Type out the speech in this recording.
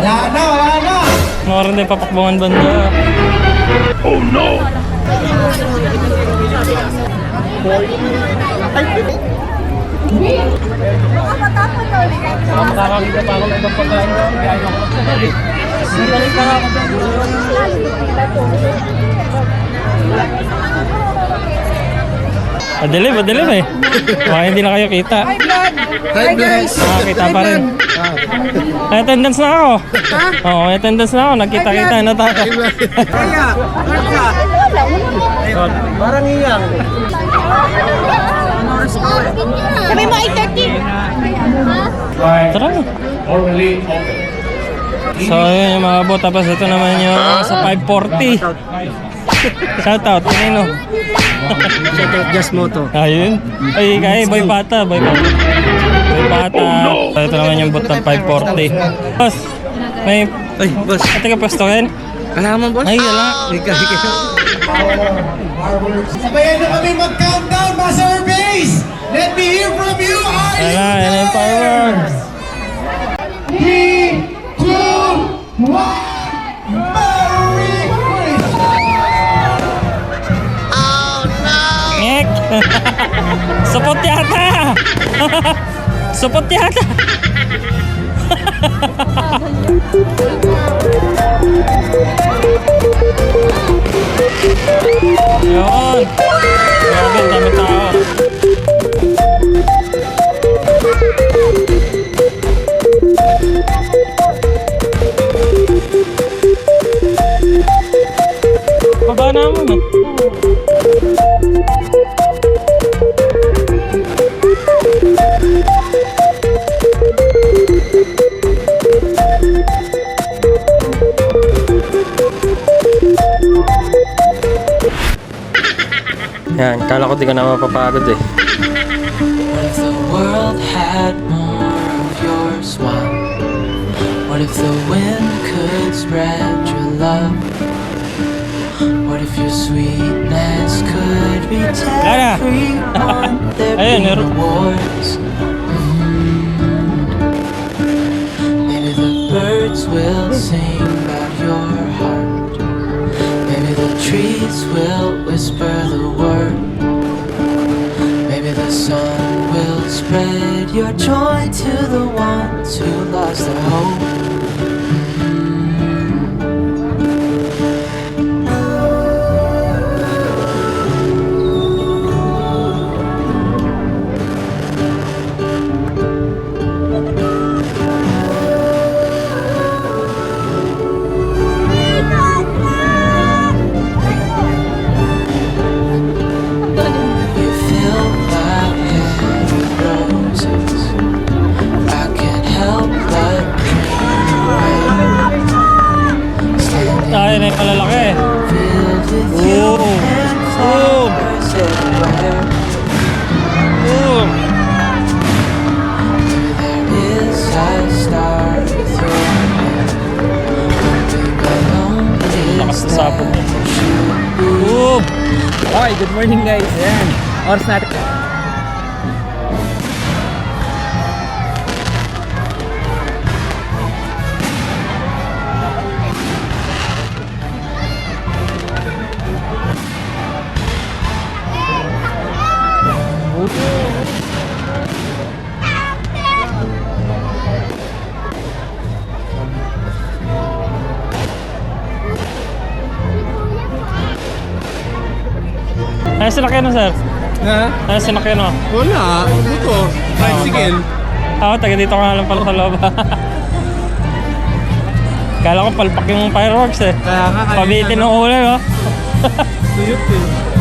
Wala na! Meron din papakbangan banda. Oh no! Makakakita pa ako ng ibang pagkain. Sandali pa ako. Madilim eh. Baka hindi na kayo kita. Hi guys! Nakakita pa rin. May attendance na ako. Oo, may attendance na ako. Nagkita-kita na tayo. Kaya! Parang iyang. Sabi mo 8:30. Tara. So yun yung mga bot. Tapos ito naman yung sa 540. Shoutout. Kanino? Just Moto. Ayun. Ay, kaya Boy Pata. Boy Pata. So, ito naman yung bot ng 540. Boss, may... Ay, boss. Ate ka pwesto rin? Wala naman, boss. Ay, wala. Sabayan na kami mag-countdown, Master Base! Let me hear from you! Are you Wala, yan yung fireworks. 3, 2, 1, Merry Christmas! Ngek! Supot yata! Supot yata! Yun! Grabe, ang dami tao. Baba naman eh. Yan, kala ko di ka na mapapagod eh. What if the world had more of your smile? What if the wind could spread your love? What if your sweetness could be Lara! everyone? There'd Ayun, be meron. no wars. Maybe the birds will sing about your heart. Maybe the trees will whisper the word. Maybe the sun will spread your joy to the ones who lost their hope. You fill my head with roses. I can't help but dream away. Standing Tayo na yung palalaki. filled with you and flowers everywhere. Boom! There is a star with your name. Hoping alone Lakas is na sabog that niya. should be. Boom! Okay, good morning guys. Ayan. Oras natin. Ano sinakyan mo, sir? Ha? Ano sinakyan mo? Wala. Ito. Bicycle. Ako, taga dito ka nga lang pala sa loob. Kala ko palpak yung fireworks eh. Kaya nga. Pabitin ng ulo, no? Tuyot eh.